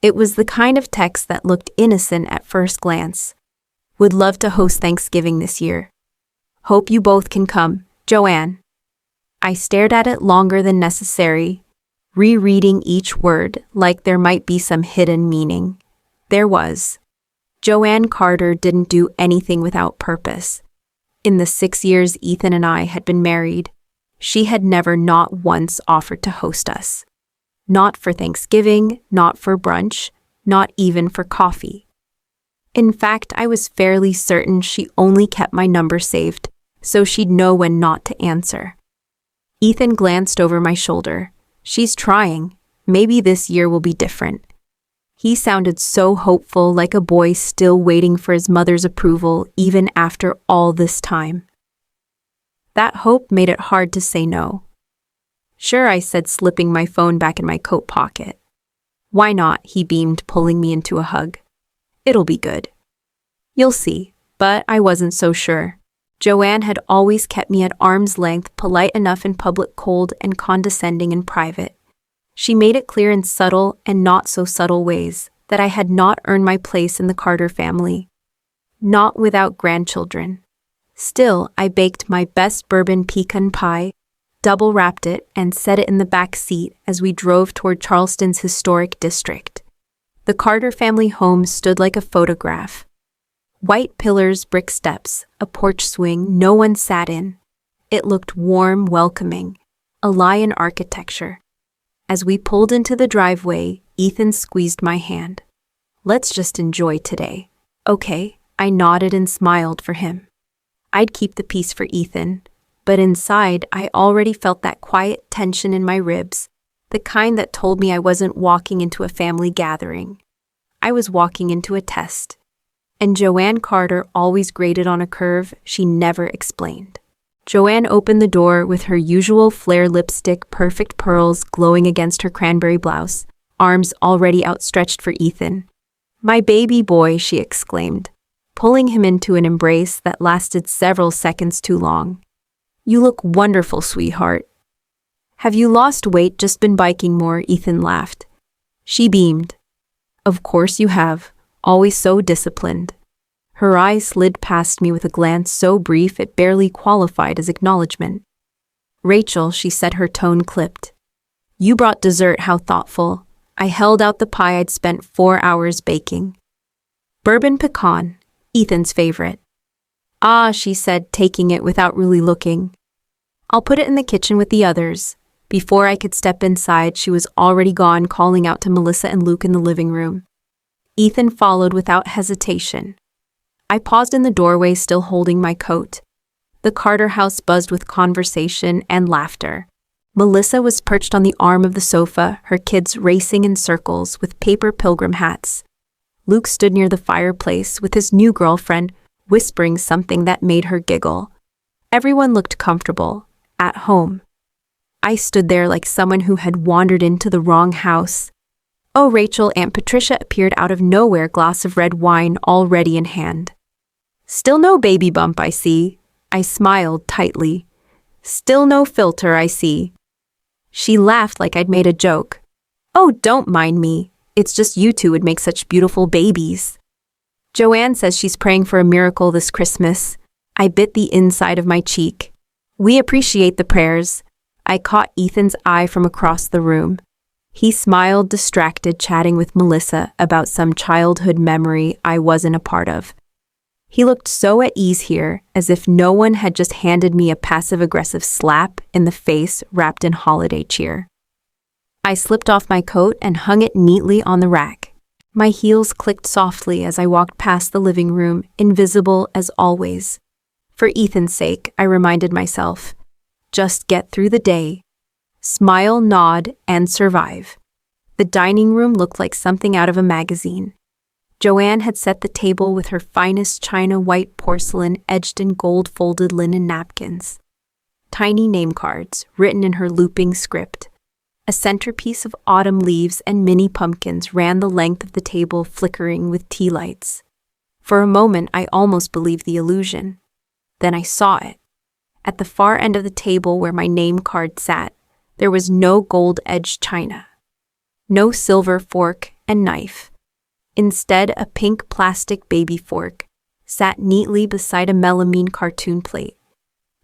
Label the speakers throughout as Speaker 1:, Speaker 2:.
Speaker 1: It was the kind of text that looked innocent at first glance. Would love to host Thanksgiving this year. Hope you both can come, Joanne. I stared at it longer than necessary, rereading each word like there might be some hidden meaning. There was. Joanne Carter didn't do anything without purpose. In the 6 years Ethan and I had been married, she had never not once offered to host us. Not for Thanksgiving, not for brunch, not even for coffee. In fact, I was fairly certain she only kept my number saved, so she'd know when not to answer. Ethan glanced over my shoulder. She's trying. Maybe this year will be different. He sounded so hopeful, like a boy still waiting for his mother's approval even after all this time. That hope made it hard to say no. Sure, I said, slipping my phone back in my coat pocket. Why not? He beamed, pulling me into a hug. It'll be good. You'll see, but I wasn't so sure. Joanne had always kept me at arm's length, polite enough in public, cold and condescending in private. She made it clear in subtle and not so subtle ways that I had not earned my place in the Carter family. Not without grandchildren. Still, I baked my best bourbon pecan pie, double-wrapped it, and set it in the back seat as we drove toward Charleston's historic district. The Carter family home stood like a photograph. White pillars, brick steps, a porch swing no one sat in. It looked warm, welcoming, a lie in architecture. As we pulled into the driveway, Ethan squeezed my hand. Let's just enjoy today. Okay, I nodded and smiled for him. I'd keep the peace for Ethan, but inside I already felt that quiet tension in my ribs, the kind that told me I wasn't walking into a family gathering. I was walking into a test. And Joanne Carter always graded on a curve she never explained. Joanne opened the door with her usual flare lipstick, perfect pearls glowing against her cranberry blouse, arms already outstretched for Ethan. My baby boy, she exclaimed, pulling him into an embrace that lasted several seconds too long. You look wonderful, sweetheart. Have you lost weight, just been biking more? Ethan laughed. She beamed. Of course you have, always so disciplined. Her eyes slid past me with a glance so brief it barely qualified as acknowledgement. Rachel, she said, her tone clipped. You brought dessert, how thoughtful. I held out the pie I'd spent 4 hours baking. Bourbon pecan, Ethan's favorite. Ah, she said, taking it without really looking. I'll put it in the kitchen with the others. Before I could step inside, she was already gone, calling out to Melissa and Luke in the living room. Ethan followed without hesitation. I paused in the doorway, still holding my coat. The Carter house buzzed with conversation and laughter. Melissa was perched on the arm of the sofa, her kids racing in circles with paper pilgrim hats. Luke stood near the fireplace with his new girlfriend, whispering something that made her giggle. Everyone looked comfortable, at home. I stood there like someone who had wandered into the wrong house. Oh, Rachel, Aunt Patricia appeared out of nowhere, glass of red wine already in hand. Still no baby bump, I see. I smiled tightly. Still no filter, I see. She laughed like I'd made a joke. Oh, don't mind me. It's just you two would make such beautiful babies. Joanne says she's praying for a miracle this Christmas. I bit the inside of my cheek. We appreciate the prayers. I caught Ethan's eye from across the room. He smiled, distracted, chatting with Melissa about some childhood memory I wasn't a part of. He looked so at ease here, as if no one had just handed me a passive-aggressive slap in the face wrapped in holiday cheer. I slipped off my coat and hung it neatly on the rack. My heels clicked softly as I walked past the living room, invisible as always. For Ethan's sake, I reminded myself, just get through the day. Smile, nod, and survive. The dining room looked like something out of a magazine. Joanne had set the table with her finest china white porcelain edged in gold-folded linen napkins. Tiny name cards, written in her looping script. A centerpiece of autumn leaves and mini pumpkins ran the length of the table, flickering with tea lights. For a moment, I almost believed the illusion. Then I saw it. At the far end of the table where my name card sat, there was no gold-edged china. No silver fork, and knife. Instead, a pink plastic baby fork sat neatly beside a melamine cartoon plate,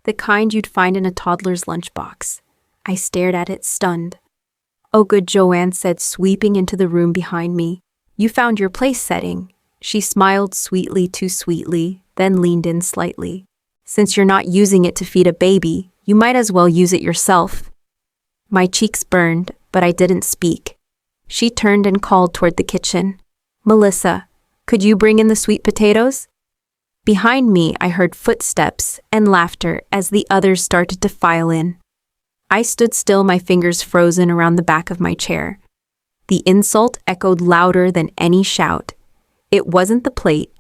Speaker 1: the kind you'd find in a toddler's lunchbox. I stared at it, stunned. "Oh good," Joanne said, sweeping into the room behind me. "You found your place setting." She smiled sweetly, too sweetly, then leaned in slightly. "Since you're not using it to feed a baby, you might as well use it yourself." My cheeks burned, but I didn't speak. She turned and called toward the kitchen. "Melissa, could you bring in the sweet potatoes?" Behind me, I heard footsteps and laughter as the others started to file in. I stood still, my fingers frozen around the back of my chair. The insult echoed louder than any shout. It wasn't the plate,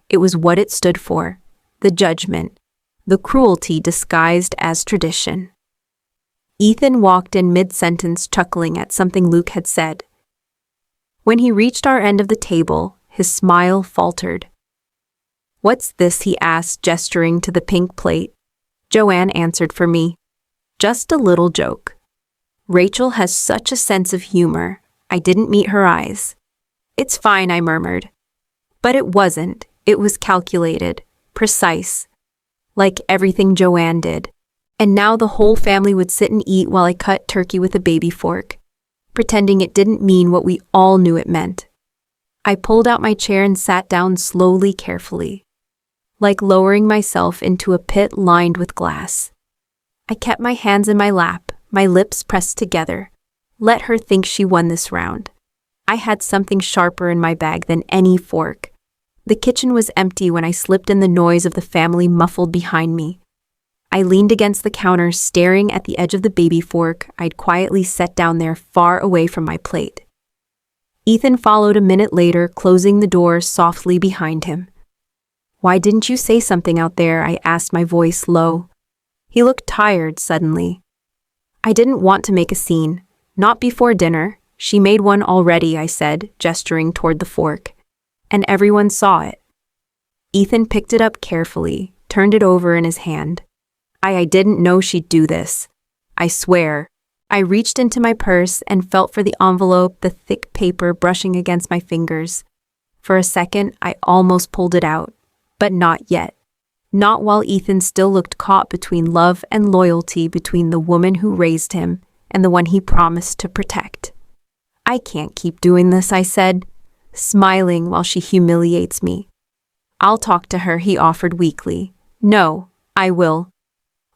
Speaker 1: it was what it stood for: the judgment, the cruelty disguised as tradition. Ethan walked in mid-sentence, chuckling at something Luke had said. When he reached our end of the table, his smile faltered. "What's this?" he asked, gesturing to the pink plate. Joanne answered for me. "Just a little joke." Rachel has such a sense of humor. I didn't meet her eyes. "It's fine," I murmured. But it wasn't. It was calculated, precise, like everything Joanne did. And now the whole family would sit and eat while I cut turkey with a baby fork, pretending it didn't mean what we all knew it meant. I pulled out my chair and sat down slowly, carefully, like lowering myself into a pit lined with glass. I kept my hands in my lap, my lips pressed together. Let her think she won this round. I had something sharper in my bag than any fork. The kitchen was empty when I slipped in, the noise of the family muffled behind me. I leaned against the counter, staring at the edge of the baby fork I'd quietly set down there, far away from my plate. Ethan followed a minute later, closing the door softly behind him. "Why didn't you say something out there?" I asked, my voice low. He looked tired suddenly. "I didn't want to make a scene. Not before dinner. She made one already," I said, gesturing toward the fork. "And everyone saw it." Ethan picked it up carefully, turned it over in his hand. I didn't know she'd do this. I swear. I reached into my purse and felt for the envelope, the thick paper brushing against my fingers. For a second, I almost pulled it out. But not yet. Not while Ethan still looked caught between love and loyalty, between the woman who raised him and the one he promised to protect. "I can't keep doing this," I said, smiling while she humiliates me. "I'll talk to her," he offered weakly. "No, I will."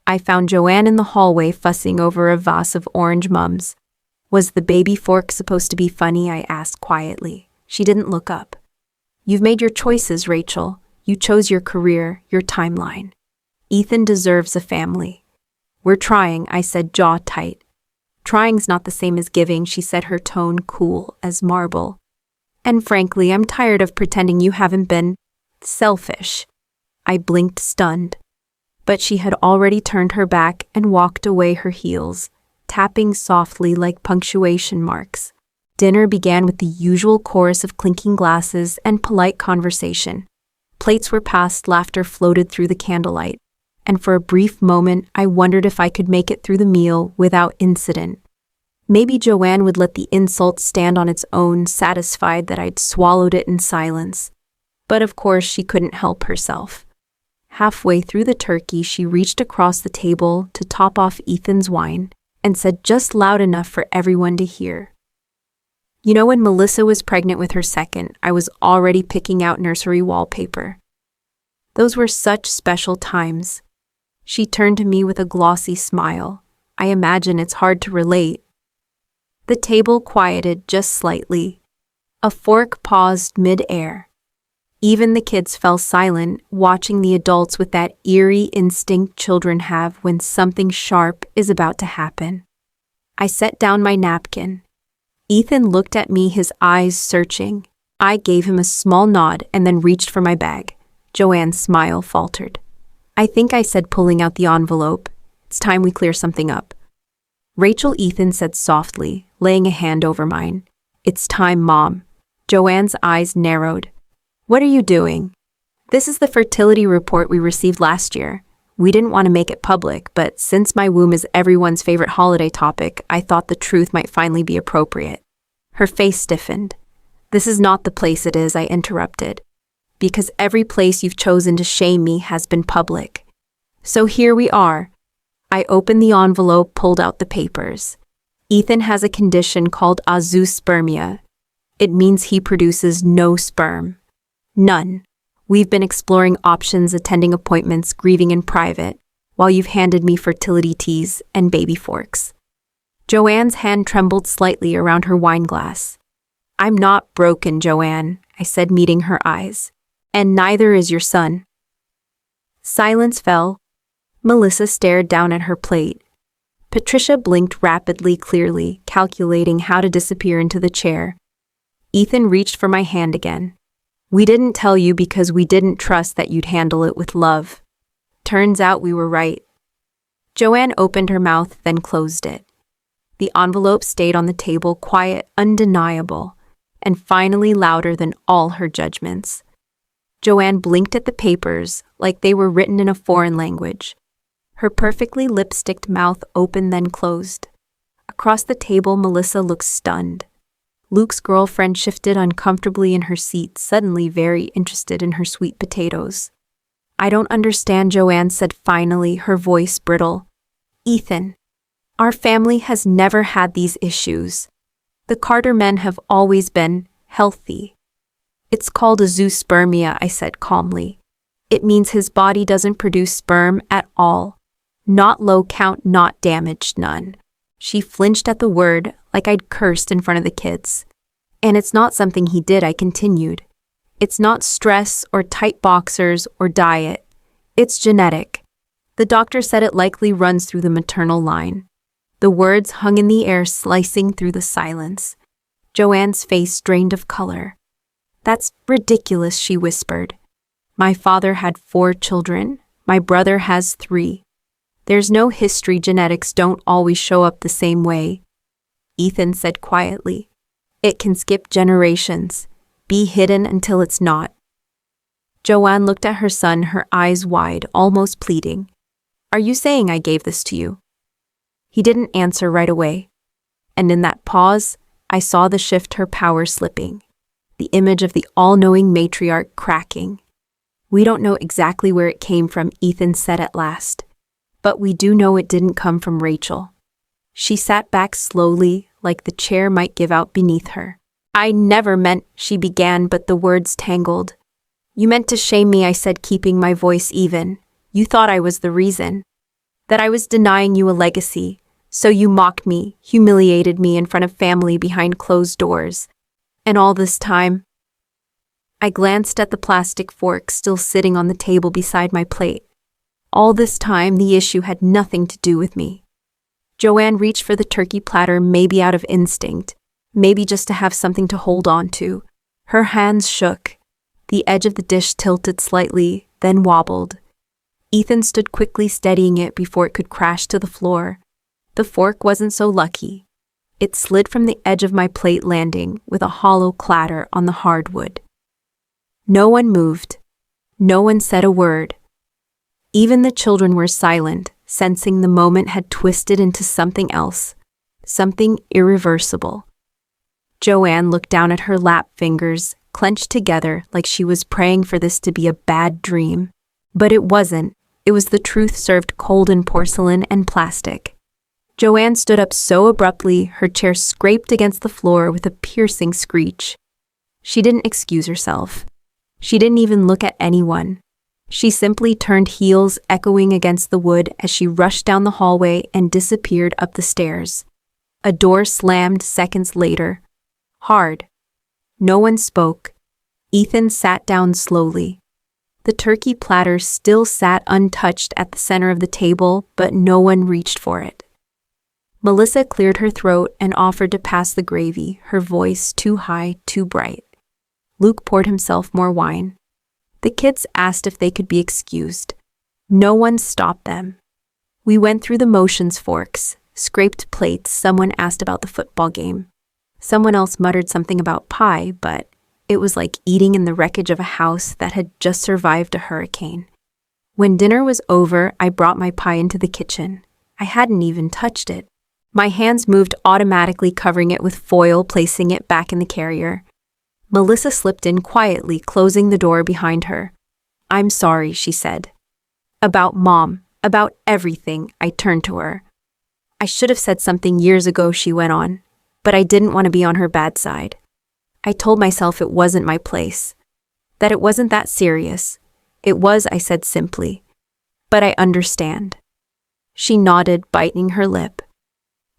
Speaker 1: I found Joanne in the hallway fussing over a vase of orange mums. "Was the baby fork supposed to be funny?" I asked quietly. She didn't look up. "You've made your choices, Rachel. You chose your career, your timeline. Ethan deserves a family." "We're trying," I said, jaw tight. "Trying's not the same as giving," she said, her tone cool as marble. "And frankly, I'm tired of pretending you haven't been selfish." I blinked, stunned. But she had already turned her back and walked away, her heels tapping softly like punctuation marks. Dinner began with the usual chorus of clinking glasses and polite conversation. Plates were passed, laughter floated through the candlelight, and for a brief moment I wondered if I could make it through the meal without incident. Maybe Joanne would let the insult stand on its own, satisfied that I'd swallowed it in silence. But of course she couldn't help herself. Halfway through the turkey, she reached across the table to top off Ethan's wine and said, just loud enough for everyone to hear, "You know, when Melissa was pregnant with her second, I was already picking out nursery wallpaper. Those were such special times." She turned to me with a glossy smile. I imagine it's hard to relate. The table quieted just slightly. A fork paused mid-air. Even the kids fell silent, watching the adults with that eerie instinct children have when something sharp is about to happen. I set down my napkin. Ethan looked at me, his eyes searching. I gave him a small nod and then reached for my bag. Joanne's smile faltered. "I think," I said, pulling out the envelope, "it's time we clear something up." "Rachel," Ethan said softly, laying a hand over mine. "It's time, Mom." Joanne's eyes narrowed. "What are you doing?" "This is the fertility report we received last year. We didn't want to make it public, but since my womb is everyone's favorite holiday topic, I thought the truth might finally be appropriate." Her face stiffened. This is not the place it is, I interrupted. Because every place you've chosen to shame me has been public. So here we are. I opened the envelope, pulled out the papers. Ethan has a condition called azoospermia. It means he produces no sperm. None. We've been exploring options, attending appointments, grieving in private, while you've handed me fertility teas and baby forks. Joanne's hand trembled slightly around her wine glass. I'm not broken, Joanne, I said, meeting her eyes. And neither is your son. Silence fell. Melissa stared down at her plate. Patricia blinked rapidly, clearly, calculating how to disappear into the chair. Ethan reached for my hand again. We didn't tell you because we didn't trust that you'd handle it with love. Turns out we were right. Joanne opened her mouth, then closed it. The envelope stayed on the table, quiet, undeniable, and finally louder than all her judgments. Joanne blinked at the papers like they were written in a foreign language. Her perfectly lipsticked mouth opened, then closed. Across the table, Melissa looked stunned. Luke's girlfriend shifted uncomfortably in her seat, suddenly very interested in her sweet potatoes. I don't understand, Joanne said finally, her voice brittle. Ethan, our family has never had these issues. The Carter men have always been healthy. It's called azoospermia, I said calmly. It means his body doesn't produce sperm at all. Not low count, not damaged, none. She flinched at the word, like I'd cursed in front of the kids. And it's not something he did, I continued. It's not stress or tight boxers or diet. It's genetic. The doctor said it likely runs through the maternal line. The words hung in the air, slicing through the silence. Joanne's face drained of color. That's ridiculous, she whispered. My father had 4 children. My brother has 3. There's no history. Genetics don't always show up the same way. Ethan said quietly. It can skip generations, be hidden until it's not. Joanne looked at her son, her eyes wide, almost pleading. Are you saying I gave this to you? He didn't answer right away. And in that pause, I saw the shift, her power slipping. The image of the all-knowing matriarch cracking. We don't know exactly where it came from, Ethan said at last. But we do know it didn't come from Rachel. She sat back slowly, like the chair might give out beneath her. I never meant, she began, but the words tangled. You meant to shame me, I said, keeping my voice even. You thought I was the reason. That I was denying you a legacy. So you mocked me, humiliated me in front of family behind closed doors. And all this time, I glanced at the plastic fork still sitting on the table beside my plate. All this time, the issue had nothing to do with me. Joanne reached for the turkey platter, maybe out of instinct, maybe just to have something to hold on to. Her hands shook. The edge of the dish tilted slightly, then wobbled. Ethan stood quickly, steadying it before it could crash to the floor. The fork wasn't so lucky. It slid from the edge of my plate, landing with a hollow clatter on the hardwood. No one moved. No one said a word. Even the children were silent, sensing the moment had twisted into something else, something irreversible. Joanne looked down at her lap, fingers clenched together like she was praying for this to be a bad dream. But it wasn't. It was the truth served cold in porcelain and plastic. Joanne stood up so abruptly, her chair scraped against the floor with a piercing screech. She didn't excuse herself. She didn't even look at anyone. She simply turned, heels echoing against the wood as she rushed down the hallway and disappeared up the stairs. A door slammed seconds later. Hard. No one spoke. Ethan sat down slowly. The turkey platter still sat untouched at the center of the table, but no one reached for it. Melissa cleared her throat and offered to pass the gravy, her voice too high, too bright. Luke poured himself more wine. The kids asked if they could be excused. No one stopped them. We went through the motions, forks, scraped plates. Someone asked about the football game. Someone else muttered something about pie, but it was like eating in the wreckage of a house that had just survived a hurricane. When dinner was over, I brought my pie into the kitchen. I hadn't even touched it. My hands moved automatically, covering it with foil, placing it back in the carrier. Melissa slipped in quietly, closing the door behind her. "I'm sorry," she said. "About Mom, about everything," I turned to her. "I should have said something years ago," she went on, "but I didn't want to be on her bad side. I told myself it wasn't my place, that it wasn't that serious. It was," I said simply. "But I understand." She nodded, biting her lip.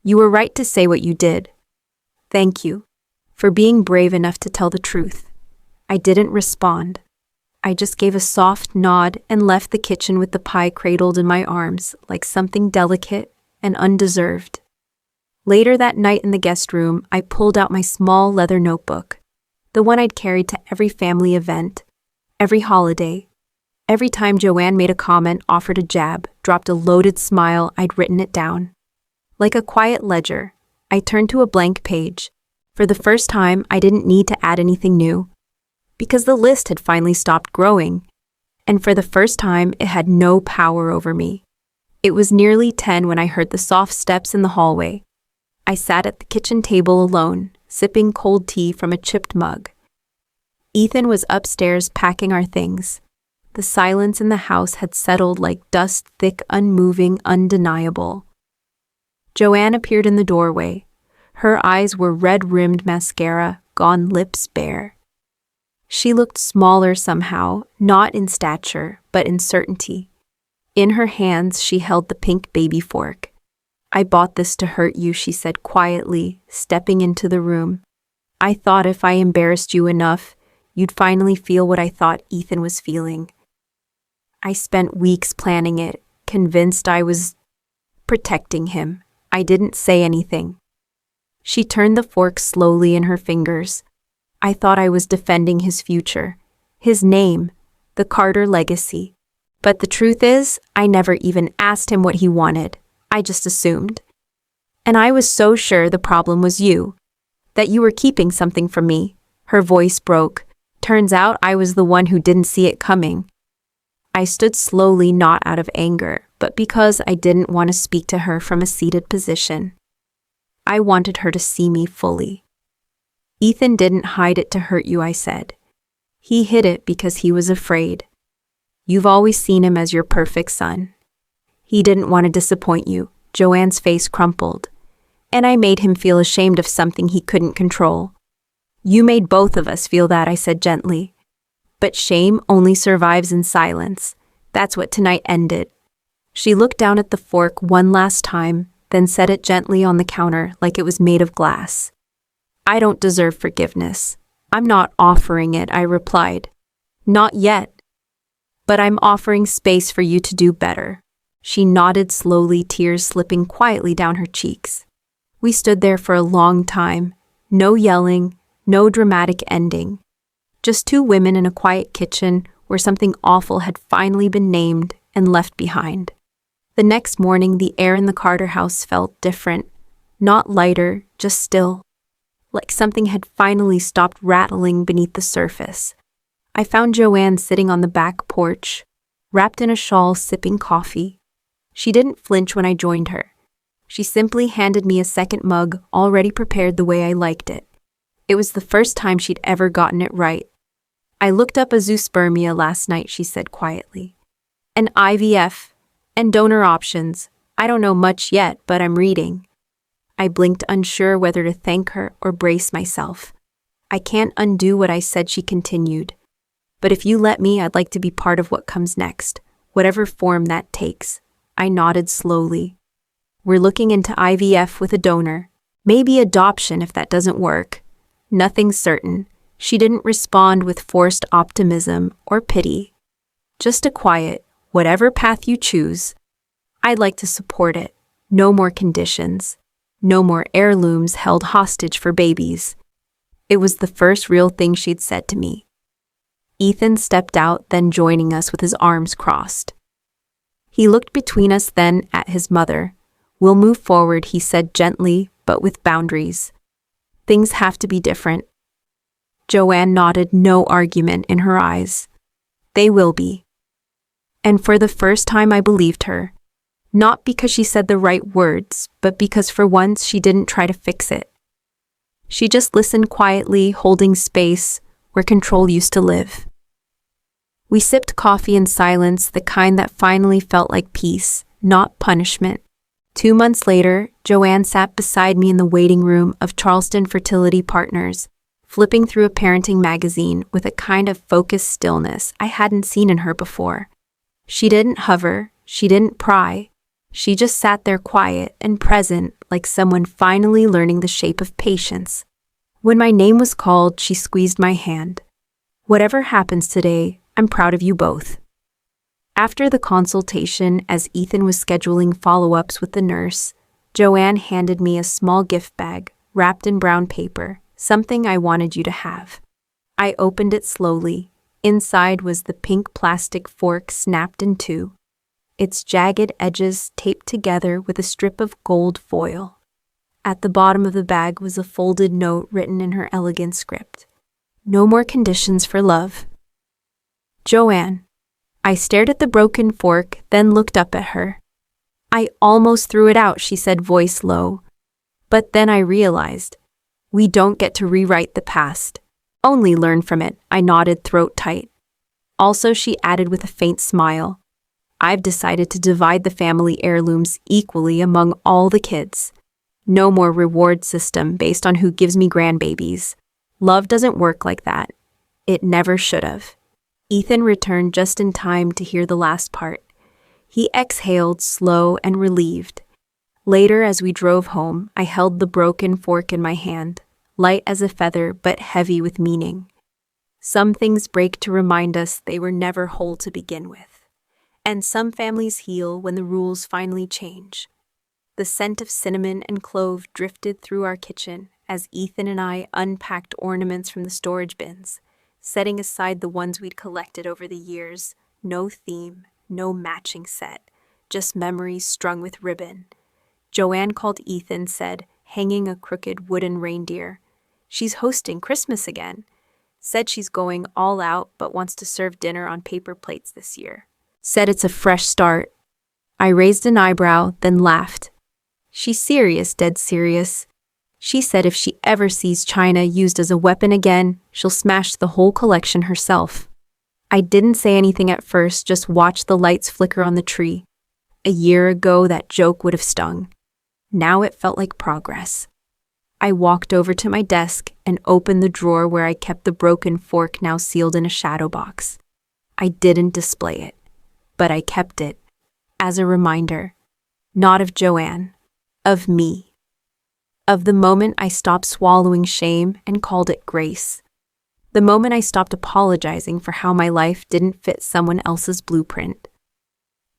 Speaker 1: "You were right to say what you did. Thank you for being brave enough to tell the truth." I didn't respond. I just gave a soft nod and left the kitchen with the pie cradled in my arms like something delicate and undeserved. Later that night in the guest room, I pulled out my small leather notebook, the one I'd carried to every family event, every holiday. Every time Joanne made a comment, offered a jab, dropped a loaded smile, I'd written it down. Like a quiet ledger, I turned to a blank page. For the first time, I didn't need to add anything new, because the list had finally stopped growing, and for the first time, it had no power over me. It was nearly 10 when I heard the soft steps in the hallway. I sat at the kitchen table alone, sipping cold tea from a chipped mug. Ethan was upstairs packing our things. The silence in the house had settled like dust, thick, unmoving, undeniable. Joanne appeared in the doorway. Her eyes were red-rimmed mascara, gone lips bare. She looked smaller somehow, not in stature, but in certainty. In her hands, she held the pink baby fork. "I bought this to hurt you," she said quietly, stepping into the room. "I thought if I embarrassed you enough, you'd finally feel what I thought Ethan was feeling. I spent weeks planning it, convinced I was protecting him. I didn't say anything." She turned the fork slowly in her fingers. "I thought I was defending his future, his name, the Carter legacy. But the truth is, I never even asked him what he wanted. I just assumed. And I was so sure the problem was you, that you were keeping something from me." Her voice broke. "Turns out I was the one who didn't see it coming." I stood slowly, not out of anger, but because I didn't want to speak to her from a seated position. I wanted her to see me fully. "Ethan didn't hide it to hurt you," I said. "He hid it because he was afraid. You've always seen him as your perfect son. He didn't want to disappoint you." Joanne's face crumpled. "And I made him feel ashamed of something he couldn't control." "You made both of us feel that," I said gently. "But shame only survives in silence. That's what tonight ended." She looked down at the fork one last time, then set it gently on the counter like it was made of glass. "I don't deserve forgiveness. I'm not offering it," I replied. "Not yet. But I'm offering space for you to do better." She nodded slowly, tears slipping quietly down her cheeks. We stood there for a long time. No yelling, no dramatic ending. Just two women in a quiet kitchen where something awful had finally been named and left behind. The next morning, the air in the Carter house felt different. Not lighter, just still. Like something had finally stopped rattling beneath the surface. I found Joanne sitting on the back porch, wrapped in a shawl, sipping coffee. She didn't flinch when I joined her. She simply handed me a second mug, already prepared the way I liked it. It was the first time she'd ever gotten it right. "I looked up azoospermia last night," she said quietly. "And IVF, and donor options. I don't know much yet, but I'm reading." I blinked, unsure whether to thank her or brace myself. "I can't undo what I said," she continued. "But if you let me, I'd like to be part of what comes next, whatever form that takes." I nodded slowly. "We're looking into IVF with a donor. Maybe adoption if that doesn't work. Nothing's certain." She didn't respond with forced optimism or pity. Just a quiet, "Whatever path you choose, I'd like to support it. No more conditions. No more heirlooms held hostage for babies." It was the first real thing she'd said to me. Ethan stepped out, then joining us with his arms crossed. He looked between us, then at his mother. "We'll move forward," he said gently, but with boundaries. "Things have to be different." Joanne nodded, no argument in her eyes. "They will be." And for the first time I believed her. Not because she said the right words, but because for once she didn't try to fix it. She just listened quietly, holding space, where control used to live. We sipped coffee in silence, the kind that finally felt like peace, not punishment. 2 months later, Joanne sat beside me in the waiting room of Charleston Fertility Partners, flipping through a parenting magazine with a kind of focused stillness I hadn't seen in her before. She didn't hover, she didn't pry. She just sat there quiet and present, like someone finally learning the shape of patience. When my name was called, she squeezed my hand. "Whatever happens today, I'm proud of you both." After the consultation, as Ethan was scheduling follow-ups with the nurse, Joanne handed me a small gift bag, wrapped in brown paper, something I wanted you to have. I opened it slowly. Inside was the pink plastic fork snapped in two, its jagged edges taped together with a strip of gold foil. At the bottom of the bag was a folded note written in her elegant script. "No more conditions for love. Joanne." I stared at the broken fork, then looked up at her. "I almost threw it out," she said, voice low. But then I realized, we don't get to rewrite the past. Only learn from it, I nodded, throat tight. Also, she added with a faint smile, "I've decided to divide the family heirlooms equally among all the kids. No more reward system based on who gives me grandbabies. Love doesn't work like that. It never should have." Ethan returned just in time to hear the last part. He exhaled, slow and relieved. Later, as we drove home, I held the broken fork in my hand, light as a feather but heavy with meaning. Some things break to remind us they were never whole to begin with. And some families heal when the rules finally change. The scent of cinnamon and clove drifted through our kitchen as Ethan and I unpacked ornaments from the storage bins, setting aside the ones we'd collected over the years. No theme, no matching set, just memories strung with ribbon. Joanne called Ethan, said, hanging a crooked wooden reindeer. "She's hosting Christmas again. Said she's going all out but wants to serve dinner on paper plates this year. Said it's a fresh start." I raised an eyebrow, then laughed. "She's serious, dead serious. She said if she ever sees China used as a weapon again, she'll smash the whole collection herself." I didn't say anything at first, just watched the lights flicker on the tree. A year ago, that joke would have stung. Now it felt like progress. I walked over to my desk and opened the drawer where I kept the broken fork, now sealed in a shadow box. I didn't display it, but I kept it as a reminder, not of Joanne, of me. Of the moment I stopped swallowing shame and called it grace. The moment I stopped apologizing for how my life didn't fit someone else's blueprint.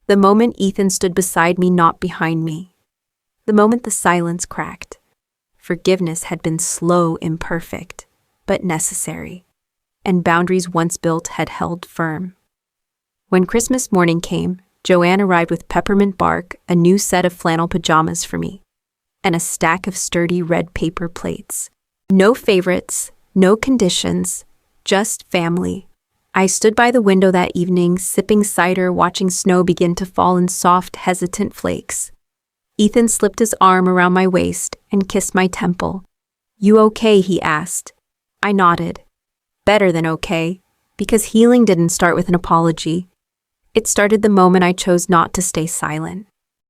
Speaker 1: The moment Ethan stood beside me, not behind me. The moment the silence cracked. Forgiveness had been slow, imperfect, but necessary. And boundaries once built had held firm. When Christmas morning came, Joanne arrived with peppermint bark, a new set of flannel pajamas for me, and a stack of sturdy red paper plates. No favorites, no conditions, just family. I stood by the window that evening, sipping cider, watching snow begin to fall in soft, hesitant flakes. Ethan slipped his arm around my waist and kissed my temple. "You okay?" he asked. I nodded. Better than okay, because healing didn't start with an apology. It started the moment I chose not to stay silent.